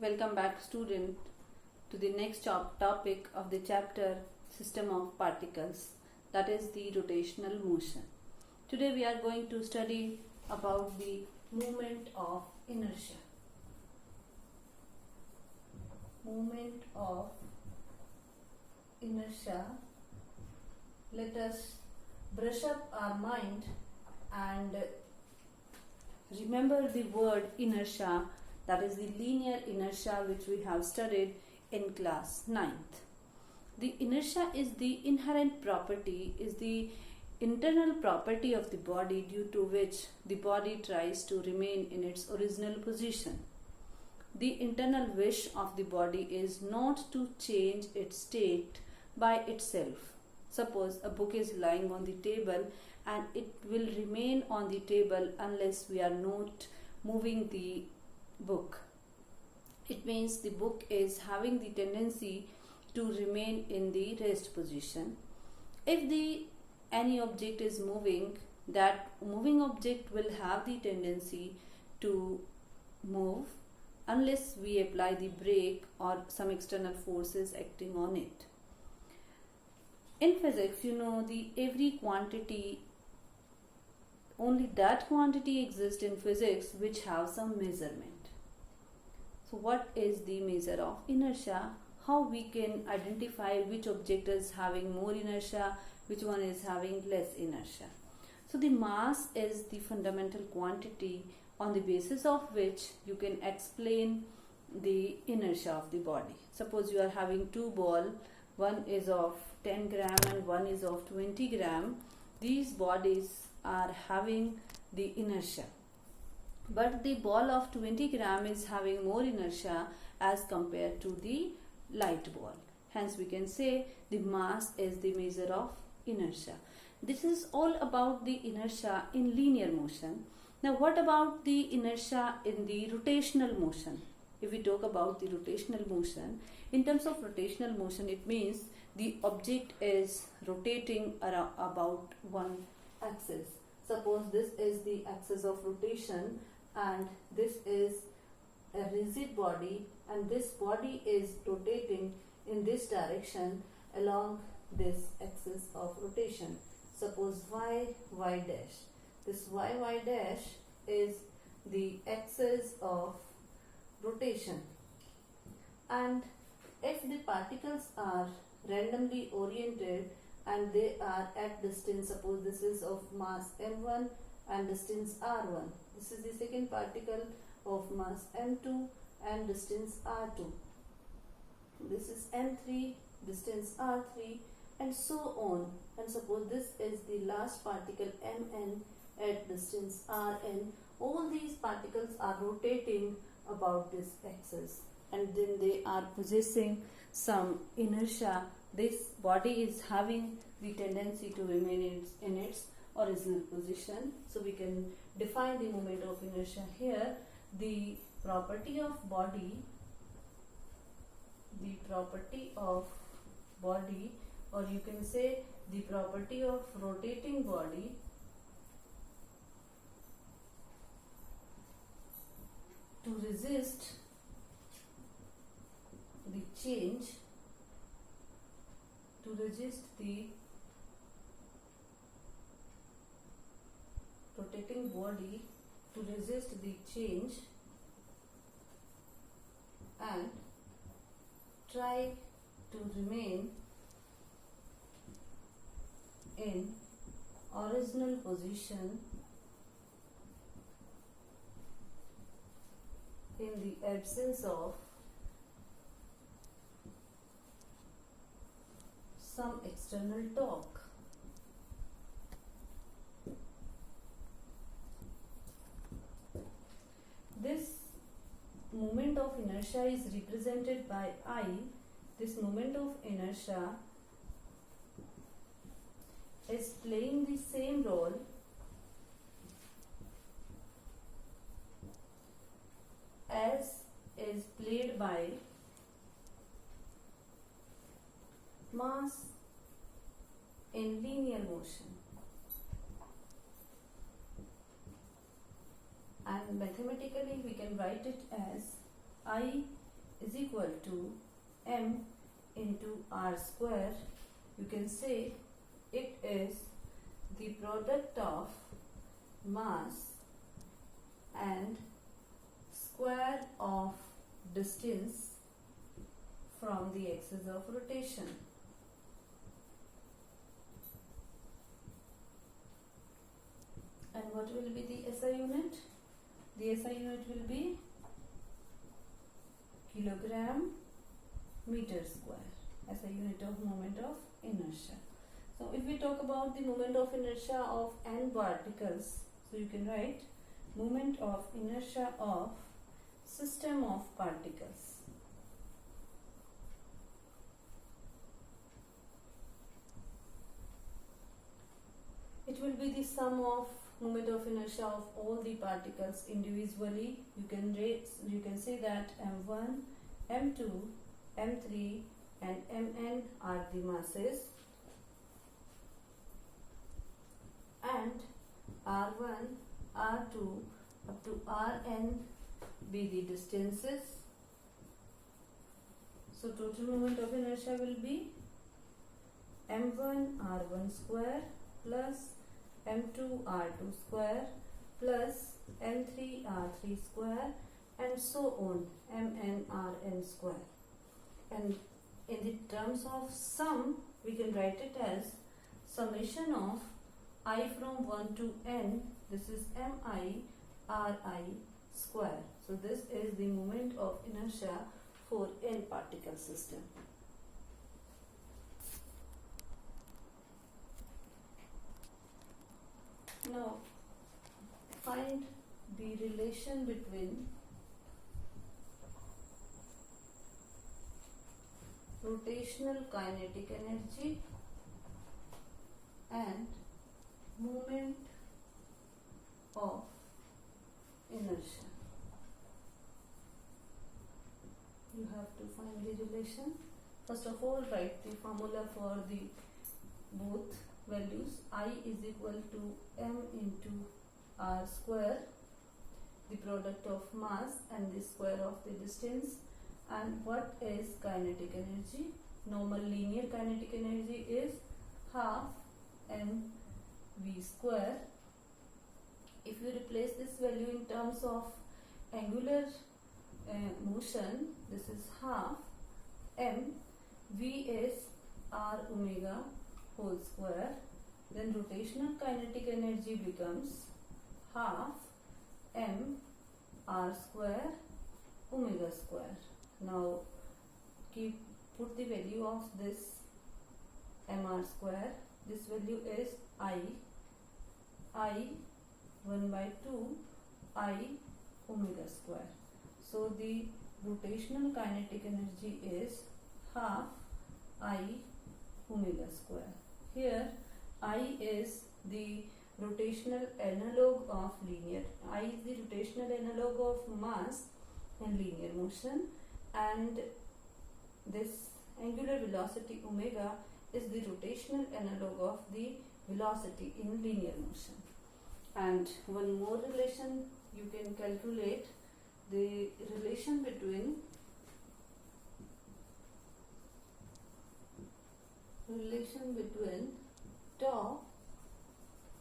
Welcome back, student, to the next topic of the chapter System of Particles, that is the rotational motion. Today we are going to study about the movement of inertia. Movement of inertia. Let us brush up our mind and remember the word inertia, that is the linear inertia which we have studied in class 9th. The inertia is the inherent property, is the internal property of the body due to which the body tries to remain in its original position. The internal wish of the body is not to change its state by itself. Suppose a book is lying on the table and it will remain on the table unless we are not moving the book. It means the book is having the tendency to remain in the rest position. If any object is moving, that moving object will have the tendency to move unless we apply the brake or some external forces acting on it. In physics, every quantity, only that quantity exists in physics which have some measurement. So what is the measure of inertia? How we can identify which object is having more inertia, which one is having less inertia? So the mass is the fundamental quantity on the basis of which you can explain the inertia of the body. Suppose you are having two balls, one is of 10 gram and one is of 20 gram. These bodies are having the inertia, but the ball of 20 gram is having more inertia as compared to the light ball. Hence we can say the mass is the measure of inertia. This is all about the inertia in linear motion. Now what about the inertia in the rotational motion? If we talk about the rotational motion, in terms of rotational motion, it means the object is rotating around about one axis. Suppose this is the axis of rotation and this is a rigid body, and this body is rotating in this direction along this axis of rotation. Suppose y dash. This y dash is the axis of rotation, and if the particles are randomly oriented and they are at distance, suppose this is of mass m1 and distance r1, this is the second particle of mass m2 and distance r2, this is m3, distance r3, and so on. And suppose this is the last particle mn at distance rn. All these particles are rotating about this axis and then they are possessing some inertia. This body is having the tendency to remain in its original position. So we can define the moment of inertia here. The property of body, or you can say the property of rotating body to resist the change, rotating body to resist the change and try to remain in original position in the absence of some external torque. This moment of inertia is represented by I. This moment of inertia is playing the same role as is played by mass in linear motion. And mathematically we can write it as I is equal to m into r square. You can say it is the product of mass and square of distance from the axis of rotation. And what will be the SI unit? The SI unit will be kilogram meter square as a unit of moment of inertia. So if we talk about the moment of inertia of n particles, so you can write moment of inertia of system of particles. It will be the sum of moment of inertia of all the particles individually. You can say that m1, m2, m3 and mn are the masses, and r1, r2 up to rn be the distances. So total moment of inertia will be m1 r1 square plus m2 r2 square plus m3 r3 square and so on, mn rn square. And in the terms of sum, we can write it as summation of I from 1 to n. This is mi ri square. So this is the moment of inertia for n particle system. Now find the relation between rotational kinetic energy and moment of inertia. You have to find the relation. First of all, write the formula for the both values. I is equal to m into r square, the product of mass and the square of the distance. And what is kinetic energy? Normal linear kinetic energy is half mv square. If you replace this value in terms of angular motion, this is half m, v is r omega whole square. Then rotational kinetic energy becomes half m r square omega square. Now put the value of this mr square. This value is I 1 by 2 I omega square. So the rotational kinetic energy is half I omega square. Here I is the rotational analog of linear. I is the rotational analog of mass and linear motion, and this angular velocity omega is the rotational analog of the velocity in linear motion. And one more relation you can calculate, the relation between tau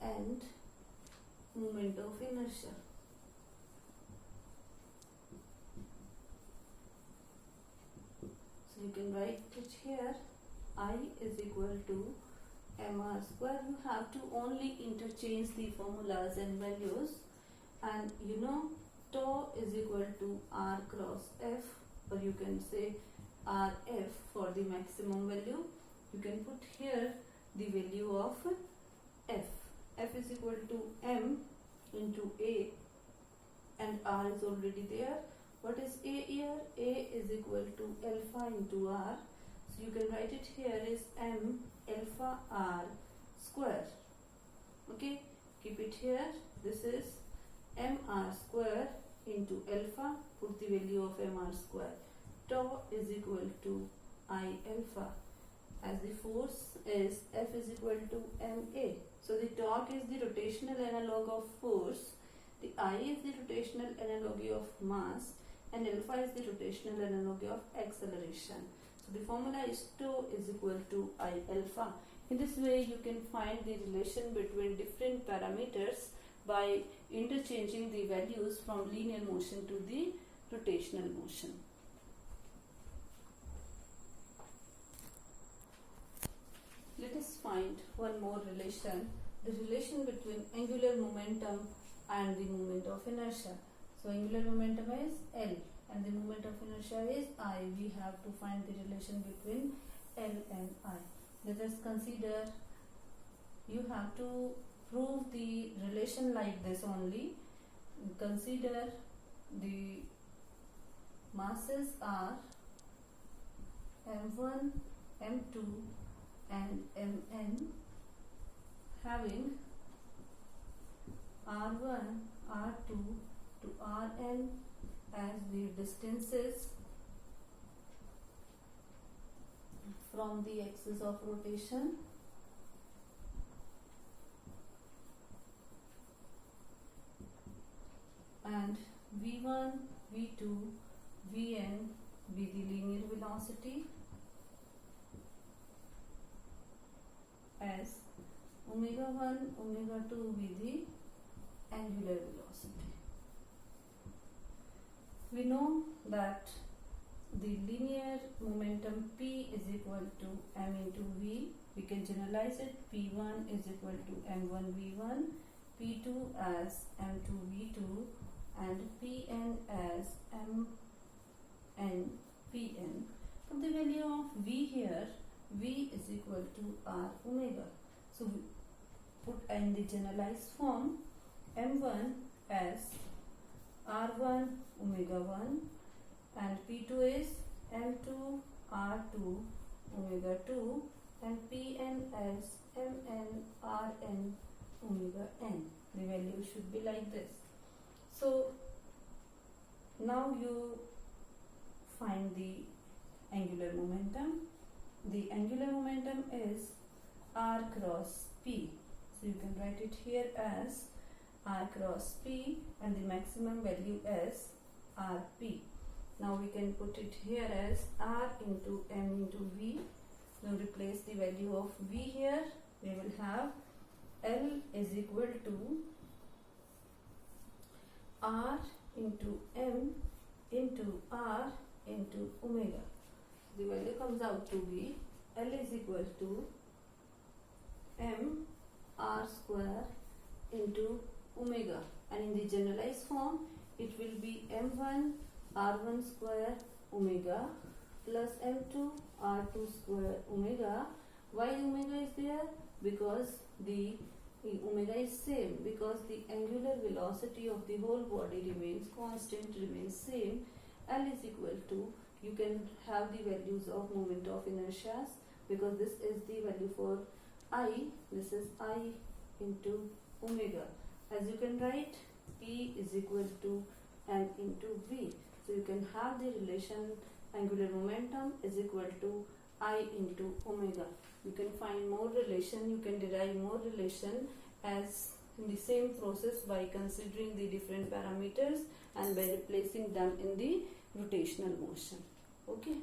and moment of inertia. So you can write it here, I is equal to mr square. You have to only interchange the formulas and values, and you know tau is equal to r cross f, or you can say rf for the maximum value. You can put here the value of f. F is equal to m into a, and r is already there. What is a here? A is equal to alpha into r. So you can write it here is m alpha r square. Okay, keep it here. This is mr square into alpha. Put the value of mr square. Tau is equal to I alpha, as the force is F is equal to ma. So the torque is the rotational analog of force, the I is the rotational analog of mass, and alpha is the rotational energy of acceleration. So the formula is tau is equal to I alpha. In this way you can find the relation between different parameters by interchanging the values from linear motion to the rotational motion. Let us find one more relation, the relation between angular momentum and the moment of inertia. So angular momentum is L and the moment of inertia is I. We have to find the relation between L and I. Let us consider, you have to prove the relation like this only. Consider the masses are M1, M2 and Mn having R1, R2 to Rn as the distances from the axis of rotation, and V1, V2, Vn be the linear velocity as omega 1, omega 2 be the angular velocity. We know that the linear momentum P is equal to m into v. We can generalize it. P1 is equal to m1 v1, P2 as m2 v2 and Pn as mn Pn. Put the value of v here. V is equal to r omega. So we put in the generalized form m1 as r1 omega 1 and P2 is m2 r2 omega 2 and Pn as mn rn omega n. The value should be like this. So now you find the angular momentum. The angular momentum is r cross p. So you can write it here as r cross p and the maximum value as rp. Now we can put it here as r into m into v. Now replace the value of v here. We will have L is equal to r into m into r into omega. The value comes out to be L is equal to m r square into omega, and in the generalized form it will be m1 r1 square omega plus m2 r2 square omega. Why omega is there? Because the omega is same, because the angular velocity of the whole body remains constant, remains same. L is equal to, you can have the values of moment of inertia, because this is the value for I, this is I into omega. As you can write, P is equal to m into v. So you can have the relation angular momentum is equal to I into omega. You can find more relation, you can derive more relation as in the same process by considering the different parameters and by replacing them in the rotational motion. Okay.